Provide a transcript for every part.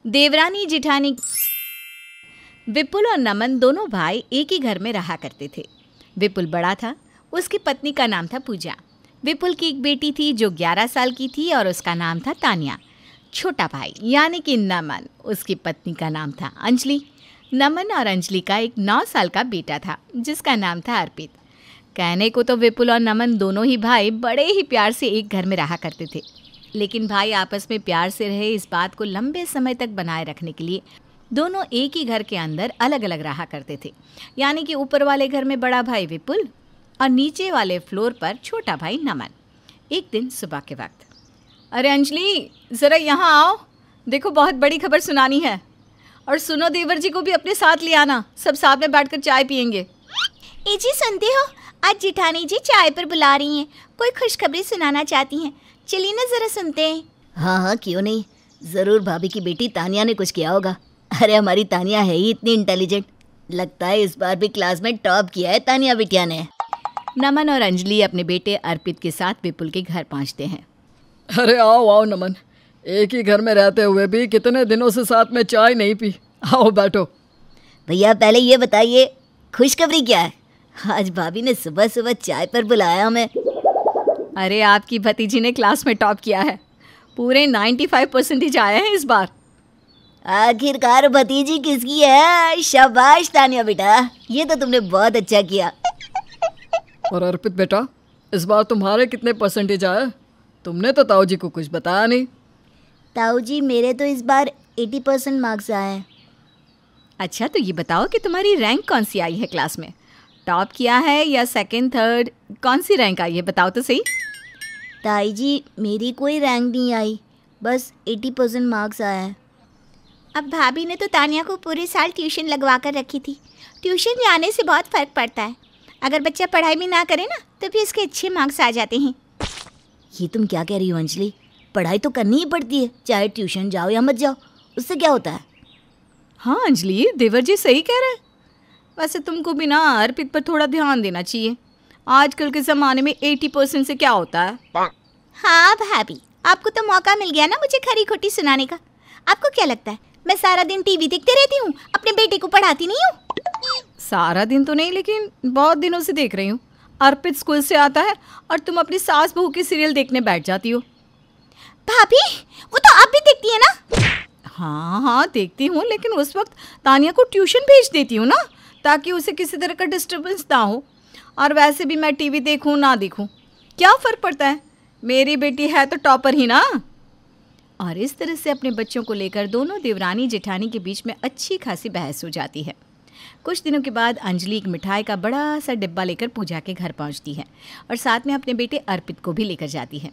देवरानी जेठानी। विपुल और नमन दोनों भाई एक ही घर में रहा करते थे। विपुल बड़ा था, उसकी पत्नी का नाम था पूजा। विपुल की एक बेटी थी जो 11 साल की थी और उसका नाम था तान्या। छोटा भाई यानी कि नमन, उसकी पत्नी का नाम था अंजलि। नमन और अंजलि का एक 9 साल का बेटा था जिसका नाम था अर्पित। कहने को तो विपुल और नमन दोनों ही भाई बड़े ही प्यार से एक घर में रहा करते थे, लेकिन भाई आपस में प्यार से रहे इस बात को लंबे समय तक बनाए रखने के लिए दोनों एक ही घर के अंदर अलग अलग रहा करते थे। यानी कि ऊपर वाले घर में बड़ा भाई विपुल और नीचे वाले फ्लोर पर छोटा भाई नमन। एक दिन सुबह के वक्त, अरे अंजलि ज़रा यहाँ आओ, देखो बहुत बड़ी खबर सुनानी है। और सुनो देवर जी को भी अपने साथ ले आना, सब साथ में बैठकर चाय पियेंगे। ए जी सुनते हो, आज जेठानी जी चाय पर बुला रही हैं, कोई खुशखबरी सुनाना चाहती हैं। चलिए ना ज़रा सुनते हैं। हाँ क्यों नहीं, ज़रूर भाभी की बेटी तानिया ने कुछ किया होगा। अरे हमारी तानिया है ही इतनी इंटेलिजेंट, लगता है इस बार भी क्लास में टॉप किया है तानिया बिटिया ने। नमन और अंजलि अपने बेटे अर्पित के साथ विपुल के घर पहुंचते हैं। अरे आओ आओ नमन, एक ही घर में रहते हुए भी कितने दिनों से साथ में चाय नहीं पी। आओ बैठो। भैया पहले ये बताइए खुशखबरी क्या है? आज भाभी ने सुबह सुबह चाय पर बुलाया हमें। अरे आपकी भतीजी ने क्लास में टॉप किया है, पूरे 95% आए हैं इस बार। आखिरकार भतीजी किसकी है? शाबाश तानिया बेटा, ये तो तुमने बहुत अच्छा किया। और अर्पित बेटा, इस बार तुम्हारे कितने परसेंटेज आए? तुमने तो ताऊ जी को कुछ बताया नहीं। ताऊ जी मेरे तो इस बार 80% मार्क्स आए हैं। अच्छा तो ये बताओ कि तुम्हारी रैंक कौन सी आई है क्लास में? टॉप किया है या सेकंड थर्ड, कौन सी रैंक आई है बताओ तो सही। ताई जी मेरी कोई रैंक नहीं आई, बस 80% मार्क्स आए हैं। अब भाभी ने तो तानिया को पूरे साल ट्यूशन लगवा कर रखी थी। ट्यूशन जाने से बहुत फ़र्क पड़ता है, अगर बच्चा पढ़ाई भी ना करे ना तो भी उसके अच्छे मार्क्स आ जाते हैं। ये तुम क्या कह रही हो अंजलि? पढ़ाई तो करनी ही पड़ती है, चाहे ट्यूशन जाओ या मत जाओ, उससे क्या होता है? हाँ अंजलि, देवर जी सही कह रहे हैं। वैसे तुमको भी ना अर्पित पर थोड़ा ध्यान देना चाहिए, आजकल के ज़माने में 80% से क्या होता है। हाँ भाभी, आपको तो मौका मिल गया ना मुझे खरी खोटी सुनाने का। आपको क्या लगता है मैं सारा दिन टीवी देखते रहती हूँ, अपने बेटे को पढ़ाती नहीं हूँ? सारा दिन तो नहीं, लेकिन बहुत दिनों से देख रही हूँ। अर्पित स्कूल से आता है और तुम अपनी सास बहू की सीरियल देखने बैठ जाती हो। भाभी वो तो आप भी देखती है ना? हाँ हाँ देखती हूँ, लेकिन उस वक्त तानिया को ट्यूशन भेज देती हूँ ना, ताकि उसे किसी तरह का डिस्टर्बेंस ना हो। और वैसे भी मैं टीवी देखूँ ना देखूँ क्या फ़र्क पड़ता है, मेरी बेटी है तो टॉपर ही ना। और इस तरह से अपने बच्चों को लेकर दोनों देवरानी जेठानी के बीच में अच्छी खासी बहस हो जाती है। कुछ दिनों के बाद अंजलि एक मिठाई का बड़ा सा डिब्बा लेकर पूजा के घर पहुंचती है और साथ में अपने बेटे अर्पित को भी लेकर जाती है।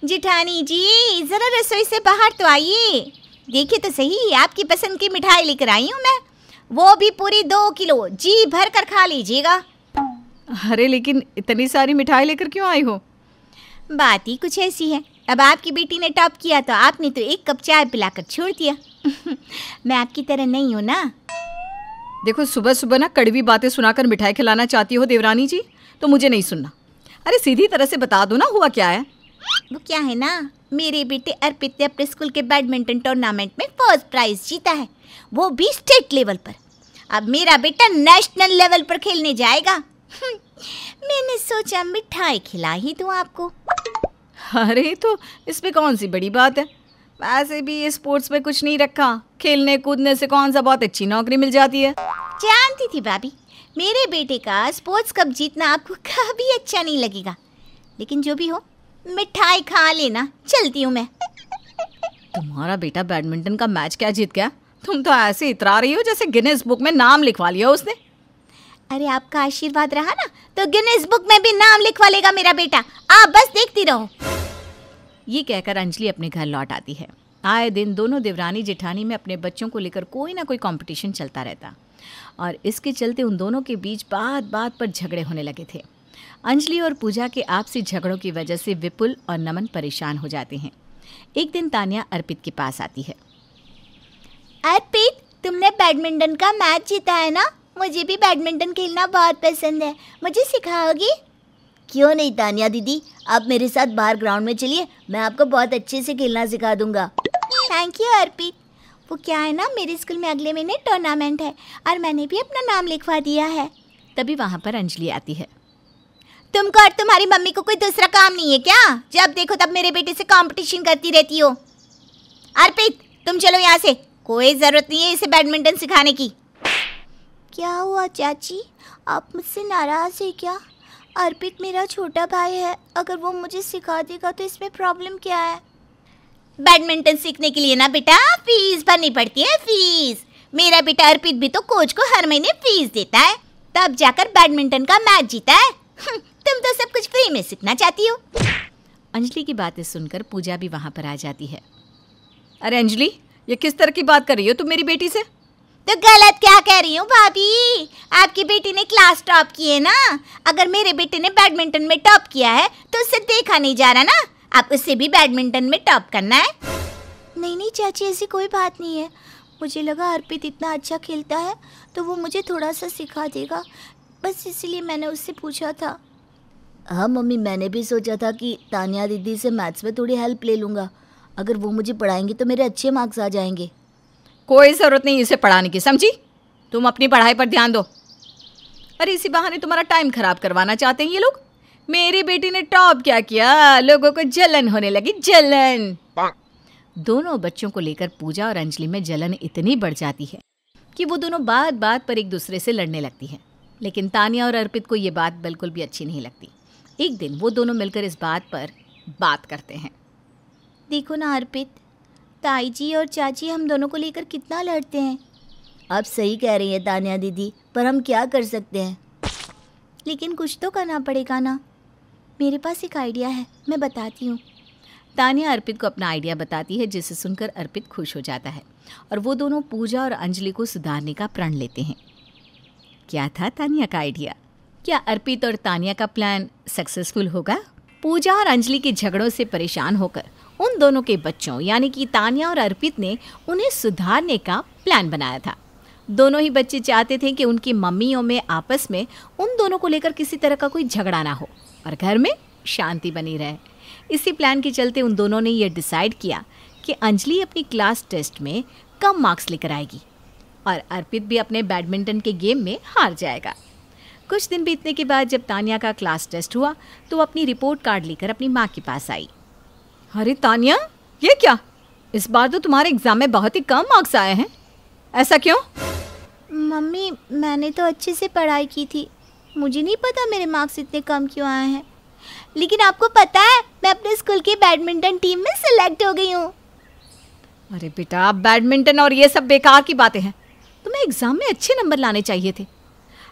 जेठानी जी ज़रा रसोई से बाहर तो आइए, देखिए तो सही आपकी पसंद की मिठाई लेकर आई हूँ मैं, वो भी पूरी 2 किलो, जी भर कर खा लीजिएगा। अरे लेकिन इतनी सारी मिठाई लेकर क्यों आई हो? बात ही कुछ ऐसी है, अब आपकी बेटी ने टॉप किया तो आपने तो 1 कप चाय पिलाकर छोड़ दिया। मैं आपकी तरह नहीं हूँ ना। देखो सुबह सुबह ना कड़वी बातें सुनाकर मिठाई खिलाना चाहती हो देवरानी जी, तो मुझे नहीं सुनना। अरे सीधी तरह से बता दो ना हुआ क्या है। वो क्या है ना, मेरे बेटे अर्पित ने अपने स्कूल के बैडमिंटन टूर्नामेंट में फर्स्ट प्राइज जीता है, वो भी स्टेट लेवल पर। अब मेरा बेटा नेशनल लेवल पर खेलने जाएगा। मैंने सोचा मिठाई खिला ही दूँ आपको। अरे तो इसमें कौन सी बड़ी बात है, वैसे भी ये स्पोर्ट्स में कुछ नहीं रखा, खेलने कूदने से कौन सा बहुत अच्छी नौकरी मिल जाती है। जानती थी भाभी, मेरे बेटे का स्पोर्ट्स कप जीतना आपको कभी अच्छा नहीं लगेगा, लेकिन जो भी हो मिठाई खा लेना, चलती हूँ मैं। तुम्हारा बेटा बैडमिंटन का मैच क्या जीत गया? तुम तो ऐसे इतरा रही हो जैसे गिनेस बुक में नाम लिखवा लिया उसने। अरे आपका आशीर्वाद रहा ना तो गिनेस बुक में भी नाम लिखवा लेगा मेरा बेटा, आप बस देखती रहो। ये कहकर अंजलि अपने घर लौट आती है। आए दिन दोनों देवरानी जेठानी में अपने बच्चों को लेकर कोई ना कोई कंपटीशन चलता रहता और इसके चलते उन दोनों के बीच बात बात पर झगड़े होने लगे थे। अंजलि और पूजा के आपसी झगड़ों की वजह से विपुल और नमन परेशान हो जाते हैं। एक दिन तानिया अर्पित के पास आती है। अर्पित, तुमने बैडमिंटन का मैच जीता है ना, मुझे भी बैडमिंटन खेलना बहुत पसंद है, मुझे सिखाओगी? क्यों नहीं तानिया दीदी, आप मेरे साथ बाहर ग्राउंड में चलिए, मैं आपको बहुत अच्छे से खेलना सिखा दूंगा। थैंक यू अर्पित, वो क्या है ना, मेरे स्कूल में अगले महीने टूर्नामेंट है और मैंने भी अपना नाम लिखवा दिया है। तभी वहाँ पर अंजलि आती है। तुमको और तुम्हारी मम्मी को कोई दूसरा काम नहीं है क्या? जब देखो तब मेरे बेटे से कंपटीशन करती रहती हो। अर्पित, तुम चलो यहाँ से, कोई ज़रूरत नहीं है इसे बैडमिंटन सिखाने की। क्या हुआ चाची, आप मुझसे नाराज़ है क्या? अर्पित मेरा छोटा भाई है, अगर वो मुझे सिखा देगा तो इसमें प्रॉब्लम क्या है? बैडमिंटन सीखने के लिए ना बेटा फीस भरनी पड़ती है, फीस। मेरा बेटा अर्पित भी तो कोच को हर महीने फीस देता है, तब जाकर बैडमिंटन का मैच जीता है। तुम तो सब कुछ फ्री में सीखना चाहती हो। अंजलि की बातें सुनकर पूजा भी वहाँ पर आ जाती है। अरे अंजलि, ये किस तरह की बात कर रही हो तुम मेरी बेटी से? तो गलत क्या कह रही हूँ भाभी? आपकी बेटी ने क्लास टॉप की है ना। अगर मेरे बेटे ने बैडमिंटन में टॉप किया है तो उससे देखा नहीं जा रहा ना, आप उससे भी बैडमिंटन में टॉप करना है। नहीं नहीं चाची, ऐसी कोई बात नहीं है। मुझे लगा अर्पित इतना अच्छा खेलता है तो वो मुझे थोड़ा सा सिखा देगा, बस इसलिए मैंने उससे पूछा था। हाँ मम्मी, मैंने भी सोचा था कि तानिया दीदी से मैथ्स में थोड़ी हेल्प ले लूँगा। अगर वो मुझे पढ़ाएंगी तो मेरे अच्छे मार्क्स आ जाएंगे। कोई ज़रूरत नहीं इसे पढ़ाने की, समझी? तुम अपनी पढ़ाई पर ध्यान दो। अरे इसी बहाने तुम्हारा टाइम खराब करवाना चाहते हैं ये लोग। मेरी बेटी ने टॉप क्या किया, लोगों को जलन होने लगी, जलन। दोनों बच्चों को लेकर पूजा और अंजलि में जलन इतनी बढ़ जाती है कि वो दोनों बात बात पर एक दूसरे से लड़ने लगती हैं। लेकिन तानिया और अर्पित को ये बात बिल्कुल भी अच्छी नहीं लगती। एक दिन वो दोनों मिलकर इस बात पर बात करते हैं। देखो ना अर्पित, ताई जी और चाची हम दोनों को लेकर कितना लड़ते हैं। आप सही कह रही हैं तानिया दीदी, पर हम क्या कर सकते हैं? लेकिन कुछ तो करना पड़ेगा ना। मेरे पास एक आइडिया है, मैं बताती हूँ। तानिया अर्पित को अपना आइडिया बताती है, जिसे सुनकर अर्पित खुश हो जाता है और वो दोनों पूजा और अंजलि को सुधारने का प्रण लेते हैं। क्या था तानिया का आइडिया? क्या अर्पित और तानिया का प्लान सक्सेसफुल होगा? पूजा और अंजलि के झगड़ों से परेशान होकर उन दोनों के बच्चों यानी कि तानिया और अर्पित ने उन्हें सुधारने का प्लान बनाया था। दोनों ही बच्चे चाहते थे कि उनकी मम्मियों में आपस में उन दोनों को लेकर किसी तरह का कोई झगड़ा ना हो और घर में शांति बनी रहे। इसी प्लान के चलते उन दोनों ने यह डिसाइड किया कि अंजलि अपनी क्लास टेस्ट में कम मार्क्स लेकर आएगी और अर्पित भी अपने बैडमिंटन के गेम में हार जाएगा। कुछ दिन बीतने के बाद जब तानिया का क्लास टेस्ट हुआ तो वो अपनी रिपोर्ट कार्ड लेकर अपनी माँ के पास आई। अरे तानिया, ये क्या? इस बार तो तुम्हारे एग्जाम में बहुत ही कम मार्क्स आए हैं, ऐसा क्यों? मम्मी, मैंने तो अच्छे से पढ़ाई की थी, मुझे नहीं पता मेरे मार्क्स इतने कम क्यों आए हैं। लेकिन आपको पता है, मैं अपने स्कूल की बैडमिंटन टीम में सिलेक्ट हो गई हूँ। अरे बेटा, बैडमिंटन और ये सब बेकार की बातें हैं। तुम्हें एग्जाम में अच्छे नंबर लाने चाहिए थे।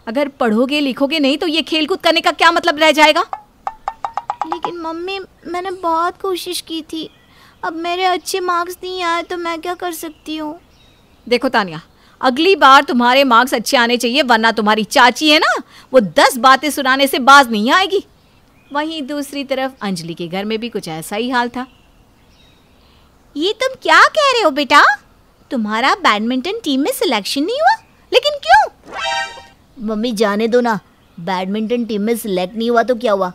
अगर पढ़ोगे लिखोगे नहीं तो ये खेल कूद करने का क्या मतलब रह जाएगा? लेकिन मम्मी, मैंने बहुत कोशिश की थी, अब मेरे अच्छे मार्क्स नहीं आए तो मैं क्या कर सकती हूँ? देखो तानिया, अगली बार तुम्हारे मार्क्स अच्छे आने चाहिए, वरना तुम्हारी चाची है ना, वो 10 बातें सुनाने से बाज नहीं आएगी। वहीं दूसरी तरफ अंजलि के घर में भी कुछ ऐसा ही हाल था। ये तुम क्या कह रहे हो बेटा? तुम्हारा बैडमिंटन टीम में सिलेक्शन नहीं हुआ? लेकिन क्यों? मम्मी जाने दो ना, बैडमिंटन टीम में सिलेक्ट नहीं हुआ तो क्या हुआ?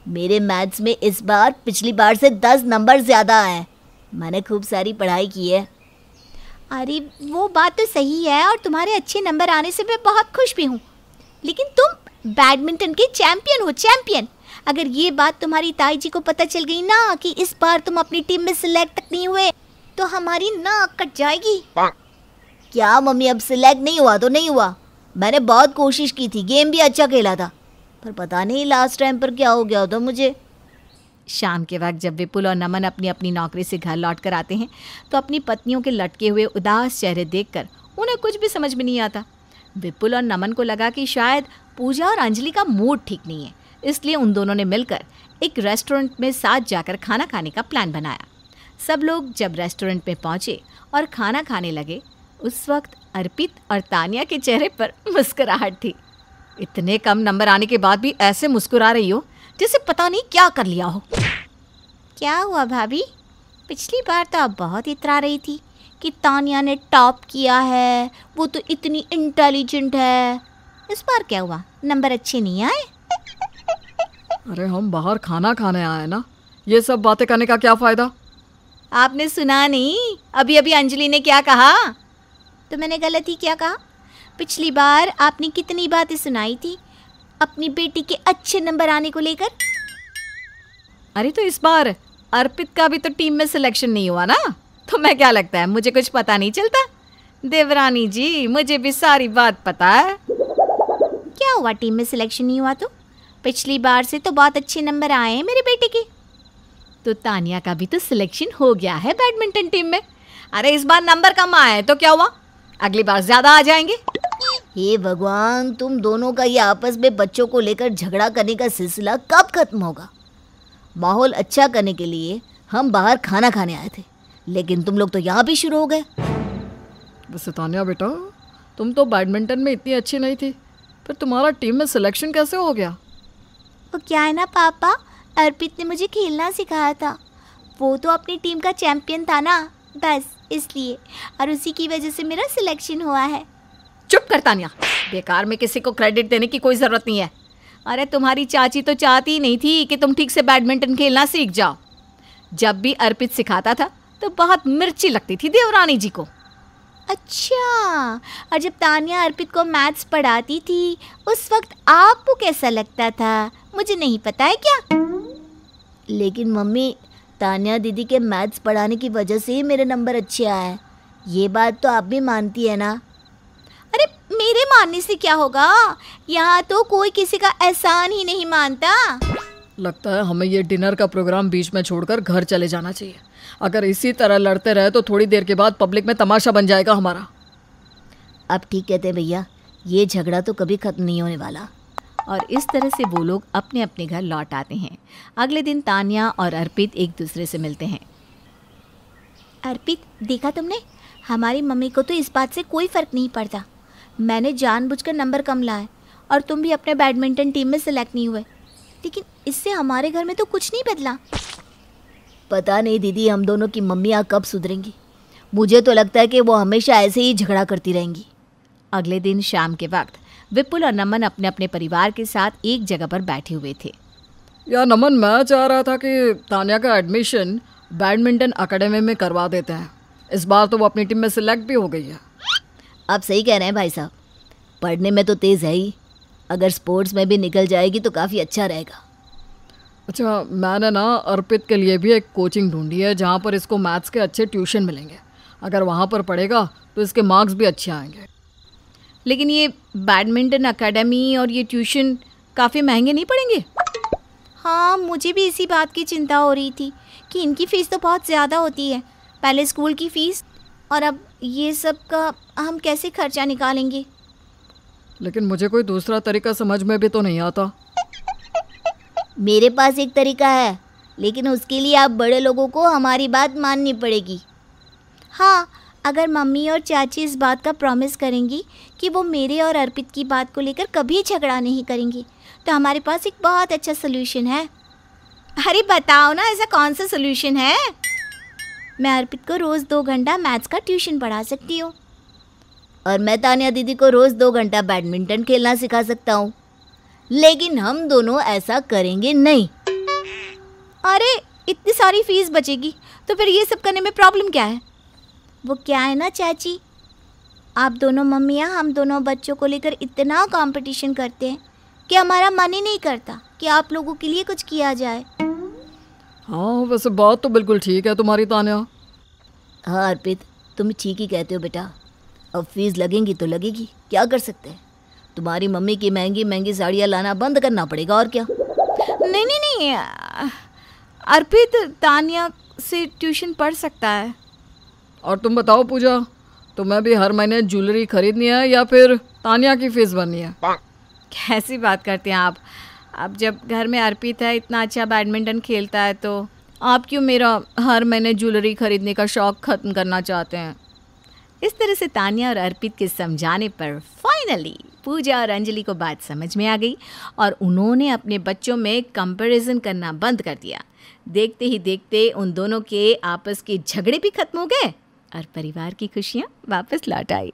मेरे मैथ्स में इस बार पिछली बार से 10 नंबर ज़्यादा आए। मैंने खूब सारी पढ़ाई की है। अरे वो बात तो सही है और तुम्हारे अच्छे नंबर आने से मैं बहुत खुश भी हूँ, लेकिन तुम बैडमिंटन के चैंपियन हो, चैंपियन। अगर ये बात तुम्हारी ताई जी को पता चल गई ना कि इस बार तुम अपनी टीम में सिलेक्ट नहीं हुए तो हमारी नाक कट जाएगी। क्या मम्मी, अब सिलेक्ट नहीं हुआ तो नहीं हुआ। मैंने बहुत कोशिश की थी, गेम भी अच्छा खेला था, पर पता नहीं लास्ट टाइम पर क्या हो गया होता मुझे। शाम के वक्त जब विपुल और नमन अपनी अपनी नौकरी से घर लौट कर आते हैं तो अपनी पत्नियों के लटके हुए उदास चेहरे देखकर उन्हें कुछ भी समझ में नहीं आता। विपुल और नमन को लगा कि शायद पूजा और अंजलि का मूड ठीक नहीं है, इसलिए उन दोनों ने मिलकर एक रेस्टोरेंट में साथ जाकर खाना खाने का प्लान बनाया। सब लोग जब रेस्टोरेंट में पहुंचे और खाना खाने लगे, उस वक्त अर्पित और तानिया के चेहरे पर मुस्कुराहट थी। इतने कम नंबर आने के बाद भी ऐसे मुस्कुरा रही हो जैसे पता नहीं क्या कर लिया हो। क्या हुआ भाभी? पिछली बार तो आप बहुत इतरा रही थी कि तानिया ने टॉप किया है, वो तो इतनी इंटेलिजेंट है। इस बार क्या हुआ, नंबर अच्छे नहीं आए? अरे हम बाहर खाना खाने आए ना, ये सब बातें करने का क्या फ़ायदा? आपने सुना नहीं? अभी अभी अंजलि ने क्या कहा? तो मैंने गलत ही क्या कहा? पिछली बार आपने कितनी बातें सुनाई थी अपनी बेटी के अच्छे नंबर आने को लेकर। अरे तो इस बार अर्पित का भी तो टीम में सिलेक्शन नहीं हुआ ना, तो मैं क्या लगता है मुझे कुछ पता नहीं चलता? देवरानी जी, मुझे भी सारी बात पता है। क्या हुआ, टीम में सिलेक्शन नहीं हुआ तो? पिछली बार से तो बहुत अच्छे नंबर आए हैं मेरे बेटे के। तो तानिया का भी तो सिलेक्शन हो गया है बैडमिंटन टीम में। अरे इस बार नंबर कम आए तो क्या हुआ, अगली बार ज्यादा आ जाएंगे। हे भगवान, तुम दोनों का ये आपस में बच्चों को लेकर झगड़ा करने का सिलसिला कब खत्म होगा? माहौल अच्छा करने के लिए हम बाहर खाना खाने आए थे, लेकिन तुम लोग तो यहाँ भी शुरू हो गए। वैसे तानिया बेटा, तुम तो बैडमिंटन में इतनी अच्छी नहीं थी, फिर तुम्हारा टीम में सिलेक्शन कैसे हो गया? वो क्या है ना पापा, अर्पित ने मुझे खेलना सिखाया था। वो तो अपनी टीम का चैंपियन था ना, बस इसलिए, और उसी की वजह से मेरा सिलेक्शन हुआ है। चुप कर तानिया, बेकार में किसी को क्रेडिट देने की कोई ज़रूरत नहीं है। अरे तुम्हारी चाची तो चाहती ही नहीं थी कि तुम ठीक से बैडमिंटन खेलना सीख जाओ। जब भी अर्पित सिखाता था तो बहुत मिर्ची लगती थी देवरानी जी को। अच्छा, और जब तानिया अर्पित को मैथ्स पढ़ाती थी उस वक्त आपको कैसा लगता था, मुझे नहीं पता है क्या? लेकिन मम्मी, तानिया दीदी के मैथ्स पढ़ाने की वजह से ही मेरे नंबर अच्छे आए हैं। ये बात तो आप भी मानती है ना? अरे मेरे मानने से क्या होगा, यहाँ तो कोई किसी का एहसान ही नहीं मानता। लगता है हमें ये डिनर का प्रोग्राम बीच में छोड़कर घर चले जाना चाहिए। अगर इसी तरह लड़ते रहे तो थोड़ी देर के बाद पब्लिक में तमाशा बन जाएगा हमारा। आप ठीक कहते हैं भैया, ये झगड़ा तो कभी खत्म नहीं होने वाला। और इस तरह से वो लोग अपने अपने घर लौट आते हैं। अगले दिन तानिया और अर्पित एक दूसरे से मिलते हैं। अर्पित, देखा तुमने, हमारी मम्मी को तो इस बात से कोई फ़र्क नहीं पड़ता। मैंने जानबूझकर नंबर कम लाए और तुम भी अपने बैडमिंटन टीम में सेलेक्ट नहीं हुए, लेकिन इससे हमारे घर में तो कुछ नहीं बदला। पता नहीं दीदी, हम दोनों की मम्मियाँ कब सुधरेंगी। मुझे तो लगता है कि वो हमेशा ऐसे ही झगड़ा करती रहेंगी। अगले दिन शाम के वक्त विपुल और नमन अपने अपने परिवार के साथ एक जगह पर बैठे हुए थे। यार नमन, मैं चाह रहा था कि तानिया का एडमिशन बैडमिंटन अकेडमी में करवा देते हैं। इस बार तो वो अपनी टीम में सिलेक्ट भी हो गई है। आप सही कह रहे हैं भाई साहब, पढ़ने में तो तेज़ है ही, अगर स्पोर्ट्स में भी निकल जाएगी तो काफ़ी अच्छा रहेगा। अच्छा, मैंने ना अर्पित के लिए भी एक कोचिंग ढूंढी है जहाँ पर इसको मैथ्स के अच्छे ट्यूशन मिलेंगे। अगर वहाँ पर पढ़ेगा तो इसके मार्क्स भी अच्छे आएंगे। लेकिन ये बैडमिंटन अकेडमी और ये ट्यूशन काफ़ी महंगे नहीं पड़ेंगे? हाँ, मुझे भी इसी बात की चिंता हो रही थी कि इनकी फ़ीस तो बहुत ज़्यादा होती है। पहले स्कूल की फ़ीस और अब ये सब का हम कैसे खर्चा निकालेंगे? लेकिन मुझे कोई दूसरा तरीका समझ में भी तो नहीं आता। मेरे पास एक तरीका है, लेकिन उसके लिए आप बड़े लोगों को हमारी बात माननी पड़ेगी। हाँ, अगर मम्मी और चाची इस बात का प्रॉमिस करेंगी कि वो मेरे और अर्पित की बात को लेकर कभी झगड़ा नहीं करेंगी, तो हमारे पास एक बहुत अच्छा सोल्यूशन है। अरे बताओ ना, ऐसा कौन सा सोल्यूशन है? मैं अर्पित को रोज़ 2 घंटा मैथ्स का ट्यूशन पढ़ा सकती हूँ। और मैं तानिया दीदी को रोज़ 2 घंटा बैडमिंटन खेलना सिखा सकता हूँ। लेकिन हम दोनों ऐसा करेंगे नहीं। अरे इतनी सारी फीस बचेगी तो फिर ये सब करने में प्रॉब्लम क्या है? वो क्या है ना चाची, आप दोनों मम्मियाँ हम दोनों बच्चों को लेकर इतना कंपटीशन करते हैं कि हमारा मन ही नहीं करता कि आप लोगों के लिए कुछ किया जाए। हाँ, वैसे बात तो बिल्कुल ठीक है तुम्हारी तानिया। हाँ अर्पित, तुम ठीक ही कहते हो बेटा। अब फीस लगेंगी तो लगेगी, क्या कर सकते हैं। तुम्हारी मम्मी की महंगी महंगी साड़ियाँ लाना बंद करना पड़ेगा, और क्या। नहीं नहीं नहीं, अर्पित तानिया से ट्यूशन पढ़ सकता है। और तुम बताओ पूजा, तुम्हें भी हर महीने ज्वेलरी खरीदनी है या फिर तानिया की फीस भरनी है? कैसी बात करते हैं आप? अब जब घर में अर्पित है, इतना अच्छा बैडमिंटन खेलता है, तो आप क्यों मेरा हर महीने ज्वेलरी खरीदने का शौक़ ख़त्म करना चाहते हैं? इस तरह से तानिया और अर्पित के समझाने पर फाइनली पूजा और अंजलि को बात समझ में आ गई और उन्होंने अपने बच्चों में कंपैरिजन करना बंद कर दिया। देखते ही देखते उन दोनों के आपस के झगड़े भी खत्म हो गए और परिवार की खुशियाँ वापस लौट आई।